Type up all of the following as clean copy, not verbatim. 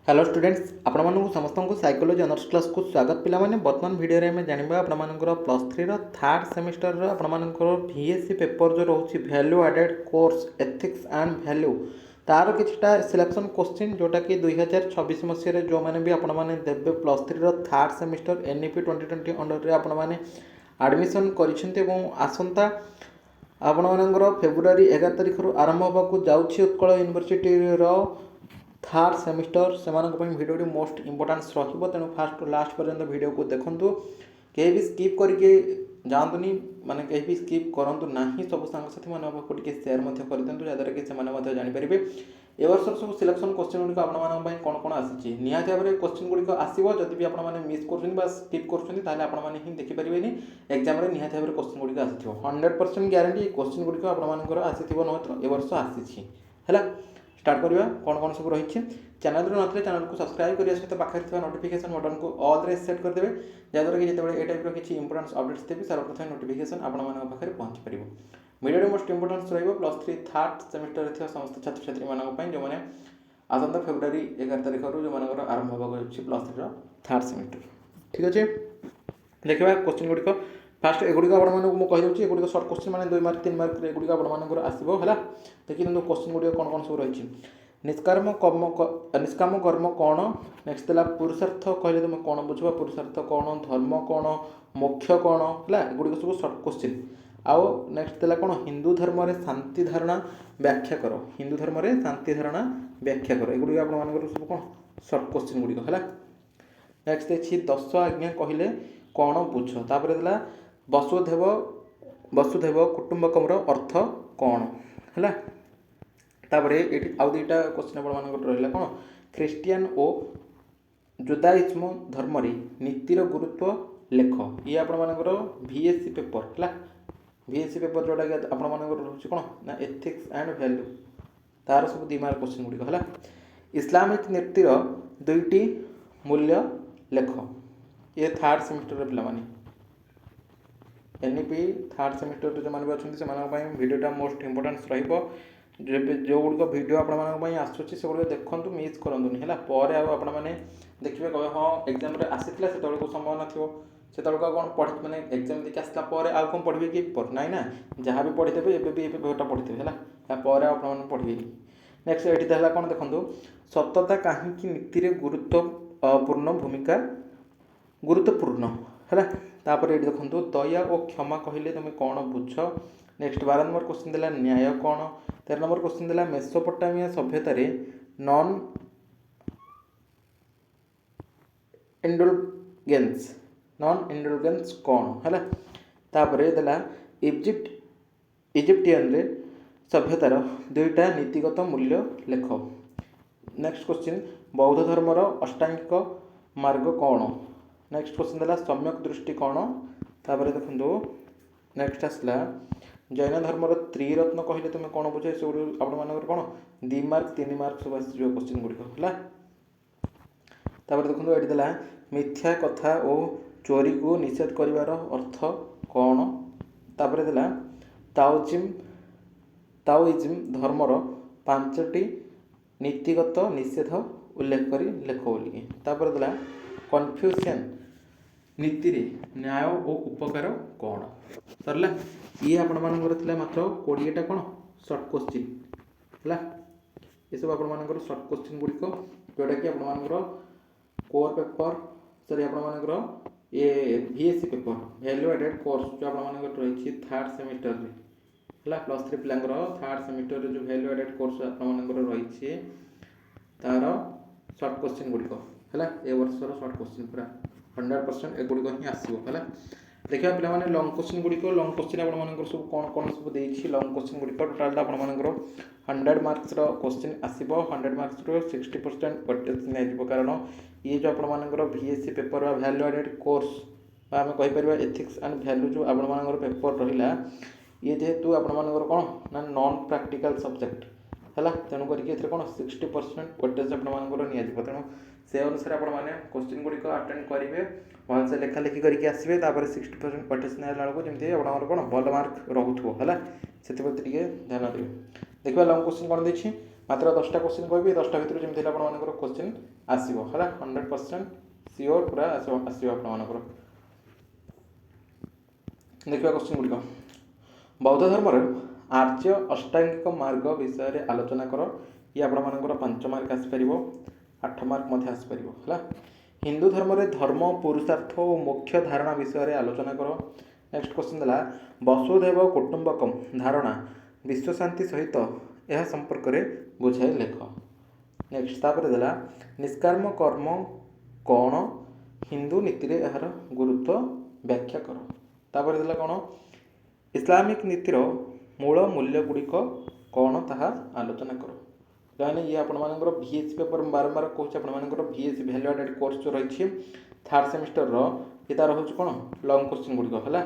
Hello students आपको समस्त को साइकोलॉजी ऑनर्स क्लास को स्वागत पिलाने बर्तमान वीडियो में जाना आपंकर प्लस थ्री थर्ड सेमिस्टर आपंकर VSC पेपर जो रोचे value added course ethics and value तार किछटा सिलेक्शन क्वेश्चन जोटा कि 2026 मसीह जो मैंने भी आपने देवे plus three third semester NEP 2020 under आपने आडमिशन करसंता आपंकर फेब्रुआरी 11 तारिख आरंभ होगा जाऊँगी उत्कल यूनिवर्सिटी थर्ड सेमिस्टर से भिडियो मोस्ट इंपोर्टान्स तेणु फास्ट टू लास्ट पर्यंत वीडियो को देखूँ कहीं भी स्किप करके जातुनी माने कहीं भी स्किप करूँ ना सब सांगसाथी मानक सेयार कर दिखाँ जहाँद्वारा कि जानीपर ए वर्ष सब सिलेक्शन क्वेश्चन गुड़िक आप कौन कौन आसी निहत भाव में क्वेश्चन गुड़िक आसो जदि भी आपने मिस कर स्किप कर देखिपारे एग्जाम निहत भाव में क्वेश्चन गुड़िक आसी 100% ग्यारंटी क्वेश्चन गुड़िक आपर आसी न ए वर्ष आसी है स्टार्ट करवा कौन कौन सब रही चैनल ना चैनल को सब्सक्राइब करने सहित पाखे नोटिफिकेशन बटन को ऑल रे सेट करदे जहाँद्वारा कि जिते ये टाइप किसी इंपोर्टेंस अपडेट्स देवी सर्वप्रथम नोटिफिकेशन आपंखे पहुँची पार video most importance plus three third semester समस्त छात्र छात्री मानी जो मैंने आसंता फेब्रुआरी 11 तारिख जो मान आरंभ होगा प्लस थ्री थर्ड सेमिस्टर ठीक अच्छे देखा क्वेश्चन गुड़िक फास्ट एगुड़िक आपको एगुड़िक सर्ट क्वेश्चन मैंने 2 मार्क 3 मार्क एगुड़िक आसो है देखिए क्वेश्चन गुड़िक कौन कौन सब रही निष्काम कर्म कौन नेक्स्ट देला पुरुषार्थ कहले तुम कौन बुझा पुरुषार्थ कौन धर्म कौन मोक्ष कौन है एगुड़िक सब सर्ट क्वेश्चन आउ नेक्स्ट देला कौन हिंदू धर्म रे शांति धारणा व्याख्या कर हिंदू धर्म रे शांति धारणा व्याख्या कर एगुड़िक आप सब कौन सर्ट क्वेश्चन गुड़िक है नेक्स्ट देखिए 10 आज्ञा कहले कौन बुझ तापर देला वसुधैव कुटुंबकम अर्थ कौन है तापर ये आउ दुईटा क्वेश्चन आप रहा कौन ख्रीस्टियान और जुदाइज्म धर्म नीतिर गुरुत्व लेख ये आपर VSC पेपर है VSC पेपर जोटा कि आपर रोचे कौन ना एथिक्स एंड वैल्यू तार सब 2 मार्क क्वेश्चन गुड़िक है इस्लामिक नीतिर 2टी मूल्य लेख ये थर्ड सेमिस्टर पे NEP थर्ड सेमिस्टर जो मैंने अच्छा से वीडियोटा मोस्ट इंपोर्टेंस जो गुड़िक भिड आप आसूसी से गुड़िक देखूँ मिस करूँ है पर आपने देखिए कहे हाँ एग्जाम आसी से समय न से कौन पढ़ मैंने एग्जाम देखिए आसला आउ कौन पढ़े कि ना ना जहाँ भी पढ़ीदेवे एटा पढ़ीथे है पढ़े नेक्स्ट ये कौन देखो सतता कहीं नीति गुरुत्वपूर्ण भूमिका गुरुत्वपूर्ण है तापर ये देखो दया और क्षमा कहले तुम कौन बुझ नेक्स्ट 12 नंबर क्वेश्चन देला न्याय कौन 13 नंबर क्वेश्चन देला मेसोपोटामिया सभ्यतार नॉन इंडुलगेंस कौन है तापर देला इजिप्टियन रे सभ्यतार 2टा नीतिगत मूल्य लेख नेक्स्ट क्वेश्चन बौद्ध धर्मर अष्टांगिक मार्ग कौन नेक्स्ट क्वेश्चन देला सम्यक दृष्टि कौन तापर देखो नेक्स्ट आसला जैन धर्मर त्रिरत्न कहले तुम कौन बुझे सब आप कौन 2 मार्क 3 मार्क सब आस क्वेश्चन गुड़िक है तापर देखो ये देला मिथ्या कथा और चोरी को निषेध करिवार अर्थ कौन तापर देला ताओइज्म धर्मर 5टी नीतिगत निषेध उल्लेख कर लेख बोलिए तापर देला कन्फ्यूशियन नीति रे न्याय और उपकार कौन सरला ये आपंकर मात्र 20टा कौन सर्ट क्वेश्चन है ये सब आपर सर्ट क्वेश्चन गुड़िक जोटा कि आपर कोर पेपर सॉरी आपर ये VSC paper value added course जो आपर रही थर्ड सेमिस्टर है प्लस थ्री पिलांकर थर्ड सेमिस्टर जो वैल्यू एडेड कोर्स आपर रही तार सर्ट क्वेश्चन गुड़िक है ए वर्षर सर्ट क्वेश्चन पूरा 100% एगुड़िक ही आसो है देखा पे लंग क्वेश्चन गुड़िक लंग क्वेश्चन आप सब कौन कौन सब देखिए लंग क्वेश्चन गुड़िक टोटाल आपर 100 मार्क्स क्वेश्चन आसो 100 मार्क्स 60% वेटेज नहीं कारण ये जो आपर VSC paper value added course आम कहीपर एथिक्स एंड वैल्यू जो आपर पेपर रहा ये जेहेतु आपर कौन ना नॉन प्रैक्टिकल सब्जेक्ट है तेणुक कौन 60% वेटेज आपर तेणु से अनुसार आपने क्वेश्चन गुड़िक अटेंड करेंगे भलसे लेखा लेखी करके आसवे 60% वेटेज नाला जमी आप कौन भल मार्क रोथो है से ध्यान देवे देखा लंग क्वेश्चन कौन देखिए मात्र 10टा क्वेश्चन कहबी 10टा भितर जमी आपंकर क्वेश्चन आसो है 100% सियोर पूरा आसो आपर देखा क्वेश्चन गुड़िक बौद्ध धर्म आर्य अष्टांगिक मार्ग विषय आलोचना कर ये आपर 5 मार्क आसपर 8 मार्क आसपर है हिंदू धर्म रे धर्म पुरुषार्थ और मुख्य धारणा विषय आलोचना कर नेक्स्ट क्वेश्चन देला वसुधैव कुटुंबकम धारणा विश्व शांति सहित यह संपर्क में बुझाई लेख नेक्स्ट तापर देला निष्काम कर्म कौन हिंदू नीति रे यार गुरुत्व व्याख्या कर तापर देला कौन इस्लामिक नीतिर मूल मूल्य गुड़िक कौन ताहा आलोचना कर कहीं ये आपर VSC पेपर बारंबार कहूँ आपर VSC वैल्यू एडेड कोर्स जो रही 3rd सेमिस्टर ये तार हूँ कौन लंग क्वेश्चन गुड़िक है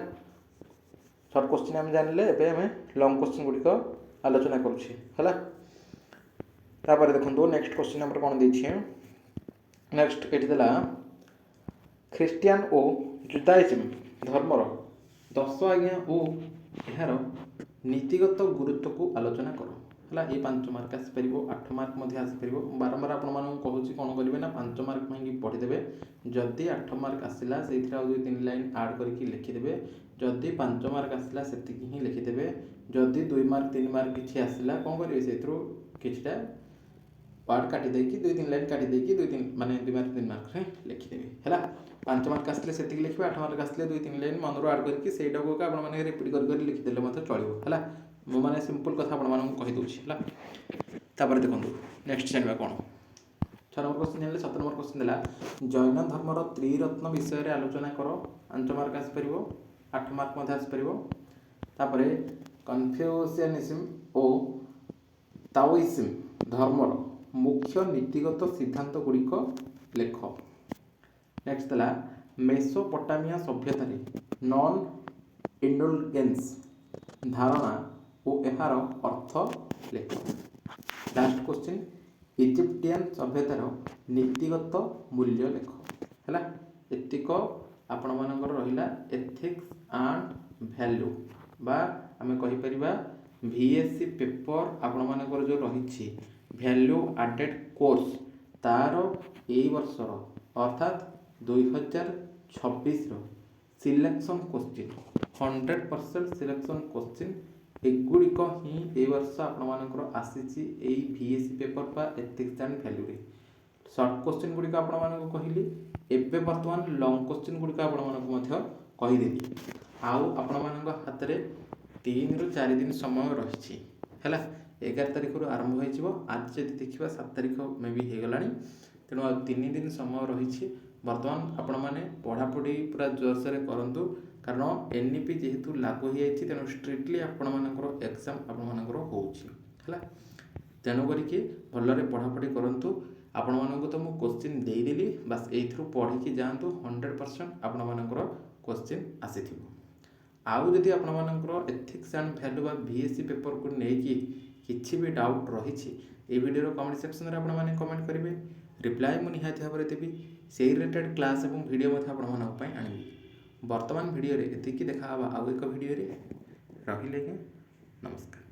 सर्ट क्वेश्चन आम जानले एवं लंग क्वेश्चन गुड़िक आलोचना करुँचे देखो नेक्स्ट क्वेश्चन आम कौन देछे नेक्स्ट ये देला ख्रीस्टियान और जुडाइज्म धर्मर 10 आज्ञा और यार नीतिगत गुरुत्व को आलोचना कर है ये 5 मार्क आसपर 8 मार्क आसपर बारंबार आपको कहूँ कौन करेंगे ना 5 मार्क कहीं पढ़ीदे जदि 8 मार्क आसला से 2-3 लाइन आड करके लिखिदेवे जदि 5 मार्क आसला से ही लिखिदेवे जदि 2 मार्क 3 मार्क किसी आसला कौन करेंगे से किछटा पार्ट काटी देकी 2-3 लाइन काटी देकी 2-3 माने 2 मार्क 3 मार्क रे लिखिदेवे है 5 मार्क आसले से लिखे 8 मार्क आसले 2-3 लाइन मनरू आड करके सेटा को आपण माने रिपीट कर लिखिदेले मत चलिबो है मो माने सिंपल कथा आपण मानू कहि दोछि है तापर देखंतु नेक्स्ट जानबा कोन 6 नंबर क्वेश्चन जानले 7 नंबर क्वेश्चन देला जैन धर्मर त्रिरत्न विषय रे आलोचना करो 5 मार्क आस परिबो 8 मार्क मध्ये आस परिबो तापर कन्फ्यूशियनिज्म ओ ताओइज्म धर्मर मुख्य नीतिगत सिद्धांत गुड़िक लेख नेक्स्ट देला मेसोपोटामिया सभ्यता नॉन इंडल्जेंस धारणा और यार अर्थ लेख लास्ट क्वेश्चन इजिप्टियन सभ्यतार नीतिगत मूल्य लेख है एतिक आपण मानकर रहिला एथिक्स एंड वैल्यू बा आमे कहि परिबा VSC पेपर आपण मानकर जो रही वैल्यू एडेड कोर्स तार ए वर्षर अर्थात 2026 सिलेक्शन क्वेश्चन 100% सिलेक्शन क्वेश्चन एगुड़िक ही ए वर्ष आपर आसी VSC पेपर बा एथिक्स एंड वैल्यू रे सर्ट क्वेश्चन गुड़िक आपको कहली एवं बर्तमान लंग क्वेश्चन गुड़िक आपको कहीदेली आउ आपण हाथ में 3 ରୁ 4 दिन समय रही है 11 तारिख आरंभ हो आज जब देखा 7 तारिख मे भी हो गला तेणु आ 3 दिन समय रही बर्तमान आपण मैंने पढ़ापढ़ी पूरा जोरसोर करूँ कारण NEP जेहेतु लागू हो जाए तेणु स्ट्रिक्टली आपर एग्जाम आपर होगा तेणुक भलरे पढ़ापढ़ी करूँ आपण मानक तो मुझे क्वेश्चन देदेली बास ये पढ़ी जातु 100% आपर क्वेश्चन आसी आउ जदि आपर एथिक्स एंड वैल्यू बा VSC पेपर को लेकिन किसी भी डाउट रही ये वीडियो कमेंट सेक्शन में आपने कमेंट करेंगे रिप्लाई मुझे निहाती भाव में देवी से रिलेटेड क्लास और वीडियो आनी बर्तमान वीडियो एति देखा आउ एक वीडियो रही नमस्कार।